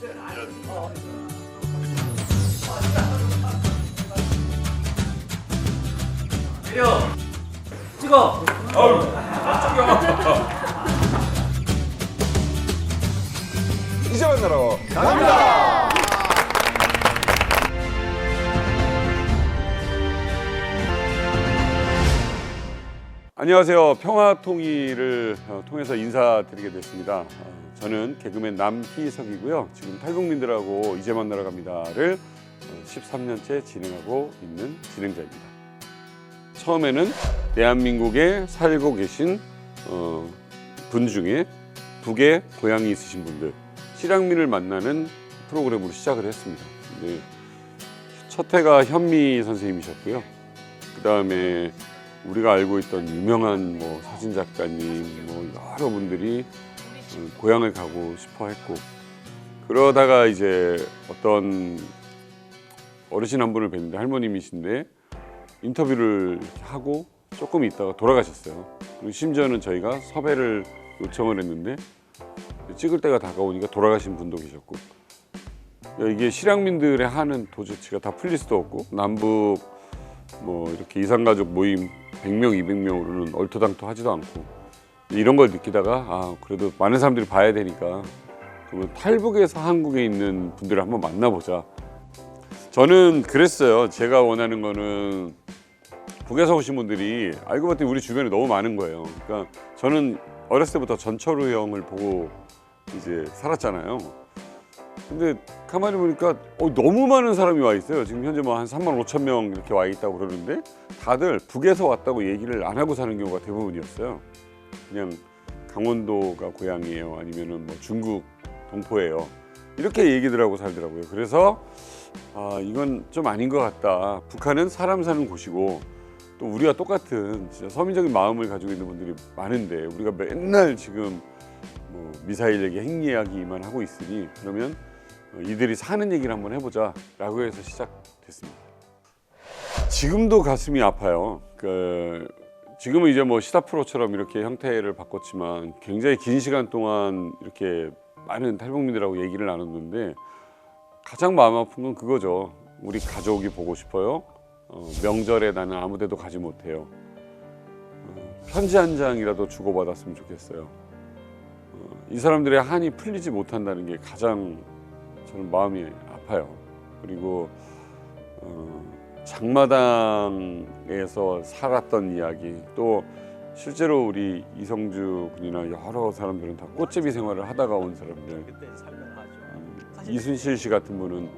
내려. 찍어. 이제 만나러 안녕하세요. 평화통일을 통해서 인사드리게 됐습니다. 저는 개그맨 남희석이고요. 지금 탈북민들하고 이제 만나러 갑니다를 13년째 진행하고 있는 진행자입니다. 처음에는 대한민국에 살고 계신 분 중에 북에 고향이 있으신 분들, 실향민을 만나는 프로그램으로 시작을 했습니다. 근데 첫 해가 현미 선생님이셨고요. 그 다음에 우리가 알고 있던 유명한 사진 작가님, 여러 분들이 고향을 가고 싶어 했고, 그러다가 이제 어떤 어르신 한 분을 뵀는데 할머님이신데 인터뷰를 하고 조금 있다가 돌아가셨어요. 그리고 심지어는 저희가 섭외를 요청을 했는데 찍을 때가 다가오니까 돌아가신 분도 계셨고, 이게 실향민들의 한은 도저치가 다 풀릴 수도 없고, 남북 이렇게 이산가족 모임 100명, 200명으로는 얼토당토하지도 않고, 이런 걸 느끼다가 그래도 많은 사람들이 봐야 되니까 그러면 탈북에서 한국에 있는 분들을 한번 만나보자. 저는 그랬어요. 제가 원하는 거는 북에서 오신 분들이 알고 봤더니 우리 주변에 너무 많은 거예요. 그러니까 저는 어렸을 때부터 전철우 형을 보고 이제 살았잖아요. 근데 가만히 보니까 너무 많은 사람이 와 있어요. 지금 현재 한 3만 5천 명 이렇게 와 있다고 그러는데 다들 북에서 왔다고 얘기를 안 하고 사는 경우가 대부분이었어요. 그냥 강원도가 고향이에요. 아니면은 중국 동포예요. 이렇게 얘기들 하고 살더라고요. 그래서 이건 좀 아닌 것 같다. 북한은 사람 사는 곳이고 또 우리와 똑같은 진짜 서민적인 마음을 가지고 있는 분들이 많은데 우리가 맨날 지금 미사일 얘기, 핵 이야기만 하고 있으니 그러면 이들이 사는 얘기를 한번 해보자 라고 해서 시작됐습니다. 지금도 가슴이 아파요. 지금은 이제 시사 프로처럼 이렇게 형태를 바꿨지만 굉장히 긴 시간 동안 이렇게 많은 탈북민들하고 얘기를 나눴는데 가장 마음 아픈 건 그거죠. 우리 가족이 보고 싶어요. 명절에 나는 아무 데도 가지 못해요. 편지 한 장이라도 주고받았으면 좋겠어요. 이 사람들의 한이 풀리지 못한다는 게 가장 저는 마음이 아파요. 그리고 장마당에서 살았던 이야기, 또 실제로 우리 이성주 군이나 여러 사람들은 다 꽃제비 생활을 하다가 온 사람들. 이순실 씨 같은 분은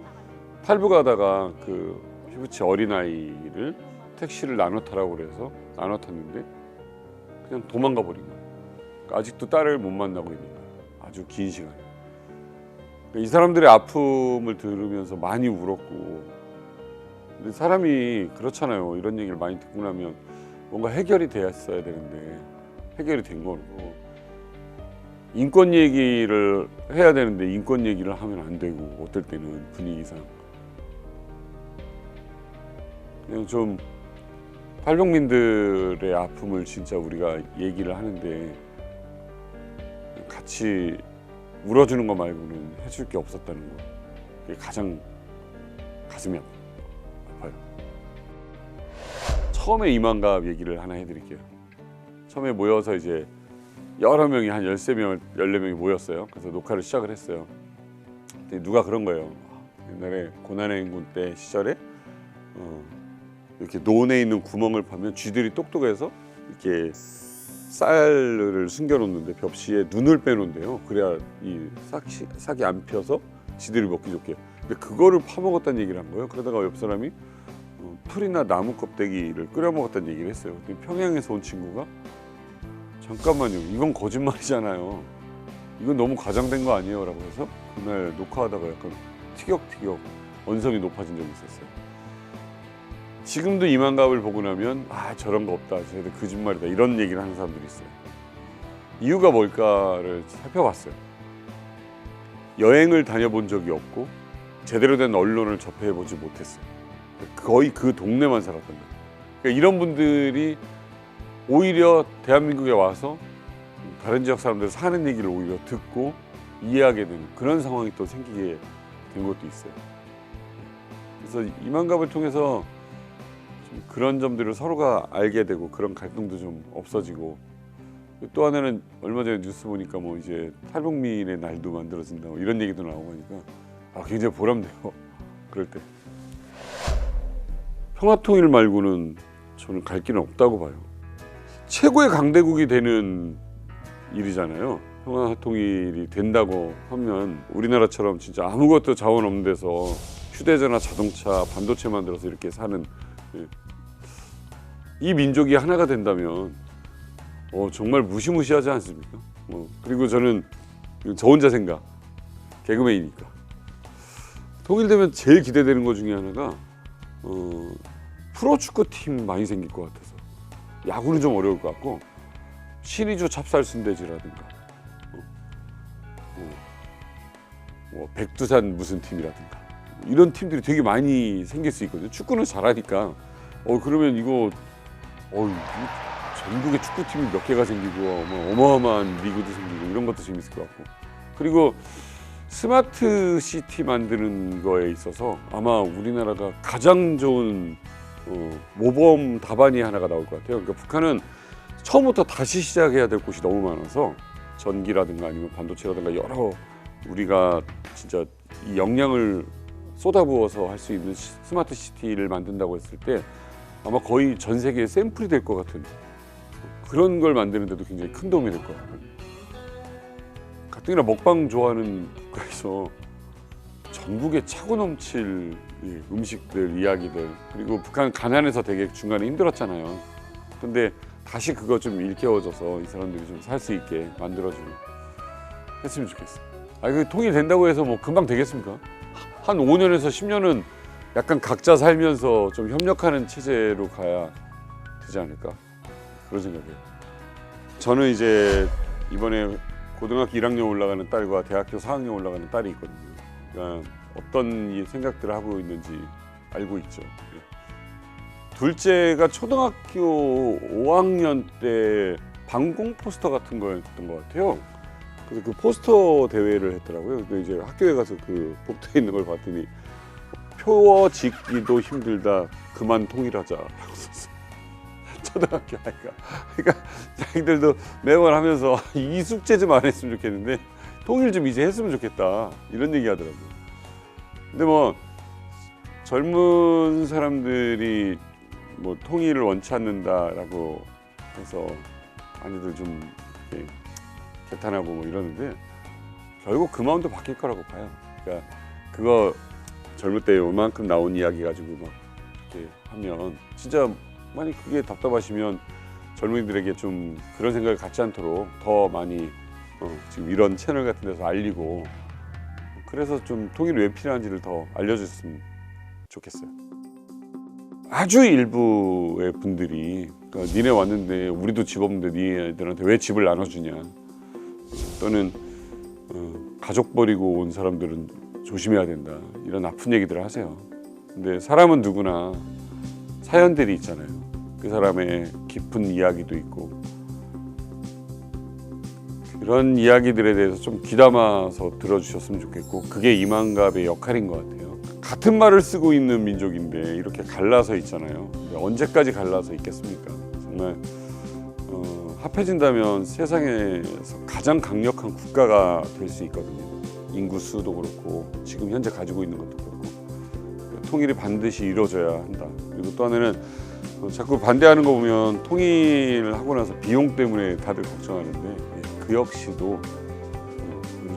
탈북하다가 그 피부치 어린아이를 택시를 나눠 타라고 그래서 나눠 탔는데 그냥 도망가 버린 거예요. 아직도 딸을 못 만나고 있는 거예요. 아주 긴 시간. 이 사람들의 아픔을 들으면서 많이 울었고, 근데 사람이 그렇잖아요. 이런 얘기를 많이 듣고 나면 뭔가 해결이 되었어야 되는데 해결이 된 거고, 인권 얘기를 해야 되는데 인권 얘기를 하면 안 되고, 어떨 때는 분위기상 그냥 좀 탈북민들의 아픔을 진짜 우리가 얘기를 하는데 같이 울어주는 거 말고는 해줄 게 없었다는 거, 그게 가장 가슴이 아파요. 처음에 이만갑 얘기를 하나 해드릴게요. 처음에 모여서 이제 여러 명이 한 13명, 14명이 모였어요. 그래서 녹화를 시작을 했어요. 근데 누가 그런 거예요. 옛날에 고난의 행군 때 시절에 이렇게 논에 있는 구멍을 파면 쥐들이 똑똑해서 이렇게 쌀을 숨겨놓는데 벽시에 눈을 빼놓는데요. 그래야 이 싹이 안 펴서 쥐들이 먹기 좋게. 근데 그거를 파먹었다는 얘기를 한 거예요. 그러다가 옆 사람이 풀이나 나무 껍데기를 끓여 먹었다는 얘기를 했어요. 평양에서 온 친구가 잠깐만요, 이건 거짓말이잖아요. 이건 너무 과장된 거 아니에요? 라고 해서 그날 녹화하다가 약간 티격티격 언성이 높아진 적이 있었어요. 지금도 이만갑을 보고 나면 저런 거 없다, 쟤들 거짓말이다, 이런 얘기를 하는 사람들이 있어요. 이유가 뭘까를 살펴봤어요. 여행을 다녀본 적이 없고 제대로 된 언론을 접해보지 못했어요. 거의 그 동네만 살았던 거예요. 그러니까 이런 분들이 오히려 대한민국에 와서 다른 지역 사람들 사는 얘기를 오히려 듣고 이해하게 되는 그런 상황이 또 생기게 된 것도 있어요. 그래서 이만갑을 통해서 좀 그런 점들을 서로가 알게 되고 그런 갈등도 좀 없어지고, 또 하나는 얼마 전에 뉴스 보니까 뭐 이제 탈북민의 날도 만들어진다 뭐 이런 얘기도 나오고 하니까 굉장히 보람돼요. 그럴 때 평화통일 말고는 저는 갈 길은 없다고 봐요. 최고의 강대국이 되는 일이잖아요. 평화통일이 된다고 하면 우리나라처럼 진짜 아무것도 자원 없는 데서 휴대전화, 자동차, 반도체 만들어서 이렇게 사는 이 민족이 하나가 된다면 정말 무시무시하지 않습니까? 그리고 저는 저 혼자 생각, 개그맨이니까 통일되면 제일 기대되는 것 중에 하나가 프로축구팀 많이 생길 것 같아서. 야구는 좀 어려울 것 같고 신의주 찹쌀순대지라든가 백두산 무슨 팀이라든가 이런 팀들이 되게 많이 생길 수 있거든요. 축구는 잘하니까 그러면 이거 전국에 축구팀이 몇 개가 생기고 어마어마한 리그도 생기고 이런 것도 재밌을 것 같고, 그리고 스마트 시티 만드는 거에 있어서 아마 우리나라가 가장 좋은 모범 답안이 하나가 나올 것 같아요. 그러니까 북한은 처음부터 다시 시작해야 될 곳이 너무 많아서 전기라든가 아니면 반도체라든가 여러 우리가 진짜 이 역량을 쏟아부어서 할 수 있는 스마트 시티를 만든다고 했을 때 아마 거의 전 세계에 샘플이 될 것 같은 그런 걸 만드는데도 굉장히 큰 도움이 될 것 같고, 가뜩이나 먹방 좋아하는 국가에서 전국에 차고 넘칠 음식들, 이야기들, 그리고 북한 가난해서 되게 중간에 힘들었잖아요. 근데 다시 그거 좀 일깨워져서 이 사람들이 좀 살 수 있게 만들어주고 했으면 좋겠어요. 그 통일된다고 해서 뭐 금방 되겠습니까? 한 5년에서 10년은 약간 각자 살면서 좀 협력하는 체제로 가야 되지 않을까, 그런 생각이에요. 저는 이제 이번에 고등학교 1학년 올라가는 딸과 대학교 4학년 올라가는 딸이 있거든요. 그러니까 어떤 생각들을 하고 있는지 알고 있죠. 둘째가 초등학교 5학년 때 방공 포스터 같은 거였던 것 같아요. 그래서 그 포스터 대회를 했더라고요. 근데 이제 학교에 가서 그 복도에 있는 걸 봤더니 표어 짓기도 힘들다, 그만 통일하자 라고 썼어요. 초등학교 아이가. 그러니까 자기들도 매번 하면서 이 숙제 좀 안 했으면 좋겠는데 통일 좀 이제 했으면 좋겠다 이런 얘기 하더라고요. 근데 뭐 젊은 사람들이 뭐 통일을 원치 않는다라고 해서 많이들 좀 이렇게 개탄하고 뭐 이러는데 결국 그 마음도 바뀔 거라고 봐요. 그러니까 그거 젊을 때 요만큼 나온 이야기 가지고 막 이렇게 하면 진짜 많이 그게 답답하시면 젊은이들에게 좀 그런 생각을 갖지 않도록 더 많이 지금 이런 채널 같은 데서 알리고, 그래서 좀 통일이 왜 필요한지를 더 알려줬으면 좋겠어요. 아주 일부의 분들이 그러니까 니네 왔는데 우리도 집 없는데 니네들한테 왜 집을 나눠주냐, 또는 가족 버리고 온 사람들은 조심해야 된다, 이런 아픈 얘기들을 하세요. 근데 사람은 누구나 사연들이 있잖아요. 그 사람의 깊은 이야기도 있고, 그런 이야기들에 대해서 좀 귀담아서 들어주셨으면 좋겠고, 그게 이만갑의 역할인 것 같아요. 같은 말을 쓰고 있는 민족인데 이렇게 갈라서 있잖아요. 언제까지 갈라서 있겠습니까? 정말 합해진다면 세상에서 가장 강력한 국가가 될 수 있거든요. 인구 수도 그렇고 지금 현재 가지고 있는 것도 그렇고, 통일이 반드시 이루어져야 한다. 그리고 또 하나는 자꾸 반대하는 거 보면 통일을 하고 나서 비용 때문에 다들 걱정하는데 그 역시도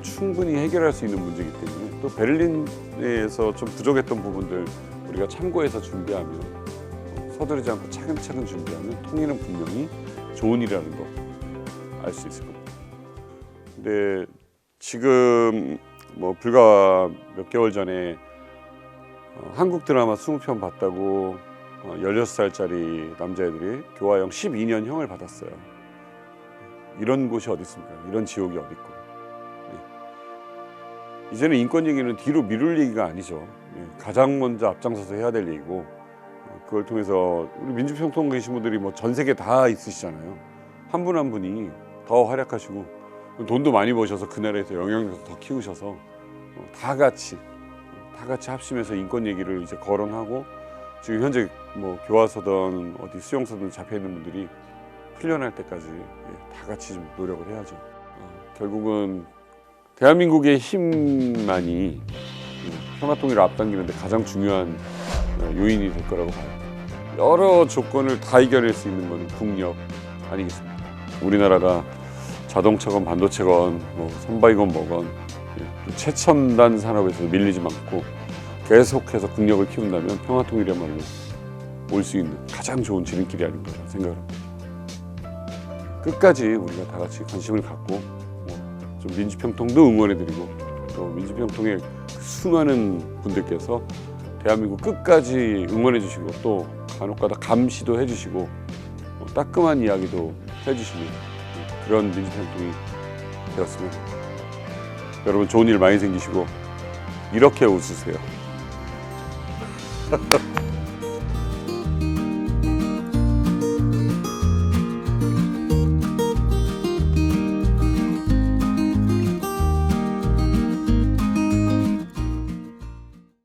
충분히 해결할 수 있는 문제이기 때문에, 또 베를린에서 좀 부족했던 부분들 우리가 참고해서 준비하면, 서두르지 않고 차근차근 준비하면 통일은 분명히 좋은 일이라는 거 알 수 있을 겁니다. 근데 지금 뭐 불과 몇 개월 전에 한국 드라마 20편 봤다고 16살짜리 남자애들이 교화형 12년형을 받았어요. 이런 곳이 어디 있습니까? 이런 지옥이 어디 있고. 이제는 인권 얘기는 뒤로 미룰 얘기가 아니죠. 가장 먼저 앞장서서 해야 될 얘기고, 그걸 통해서 우리 민주평통 계신 분들이 뭐 전 세계 다 있으시잖아요. 한 분 한 분이 더 활약하시고, 돈도 많이 버셔서 그 나라에서 영향력도 더 키우셔서 다 같이 합심해서 인권 얘기를 이제 거론하고 지금 현재 뭐 교화서든 어디 수용소든 잡혀 있는 분들이 풀려날 때까지 다 같이 좀 노력을 해야죠. 결국은 대한민국의 힘만이 평화통일을 앞당기는데 가장 중요한 요인이 될 거라고 봐요. 여러 조건을 다 이겨낼 수 있는 것은 국력 아니겠습니까? 우리나라가 자동차건 반도체건 뭐 선박이건 뭐건 최첨단 산업에서 밀리지 않고 계속해서 국력을 키운다면 평화통일이야말로 올 수 있는 가장 좋은 지름길이 아닌가 생각을 합니다. 끝까지 우리가 다 같이 관심을 갖고 좀 민주평통도 응원해드리고 또 민주평통의 수많은 분들께서 대한민국 끝까지 응원해주시고 또 간혹가다 감시도 해주시고 따끔한 이야기도 해주시는 그런 민주평통이 되었으면 합니다. 여러분 좋은 일 많이 생기시고 이렇게 웃으세요.